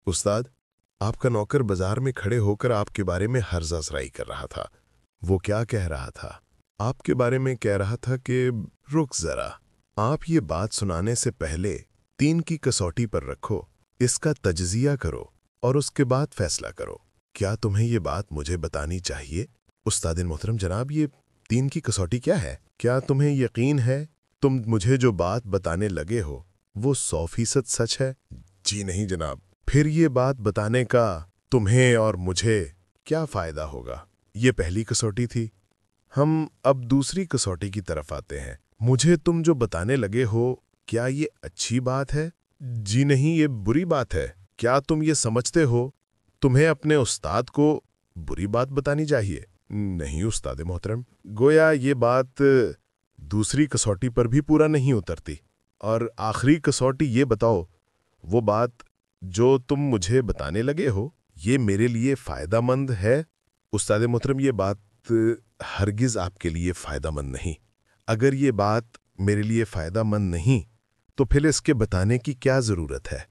उस्ताद, आपका नौकर बाजार में खड़े होकर आपके बारे में हर्ज़ अज़राई कर रहा था। वो क्या कह रहा था? आपके बारे में कह रहा था कि रुक ज़रा, आप ये बात सुनाने से पहले 3 की कसौटी पर रखो, इसका तज्ज़िया करो और उसके बाद फैसला करो। क्या तुम्हें ये बात मुझे बतानी चाहिए? उस्ताद मोहतरम जनाब, ये 3 की कसौटी क्या है? क्या तुम्हें यकीन है तुम मुझे जो बात बताने लगे हो वो 100% सच है? जी नहीं जनाब। फिर ये बात बताने का तुम्हें और मुझे क्या फ़ायदा होगा? ये पहली कसौटी थी। हम अब दूसरी कसौटी की तरफ आते हैं। मुझे तुम जो बताने लगे हो, क्या ये अच्छी बात है? जी नहीं, ये बुरी बात है। क्या तुम ये समझते हो तुम्हें अपने उस्ताद को बुरी बात बतानी चाहिए? नहीं उस्ताद मोहतरम। गोया ये बात दूसरी कसौटी पर भी पूरा नहीं उतरती। और आखिरी कसौटी ये बताओ, वो बात जो तुम मुझे बताने लगे हो, ये मेरे लिए फ़ायदामंद है? उस्ताद मोहतरम, ये बात हरगिज़ आपके लिए फ़ायदामंद नहीं। अगर ये बात मेरे लिए फ़ायदामंद नहीं, तो फिर इसके बताने की क्या ज़रूरत है?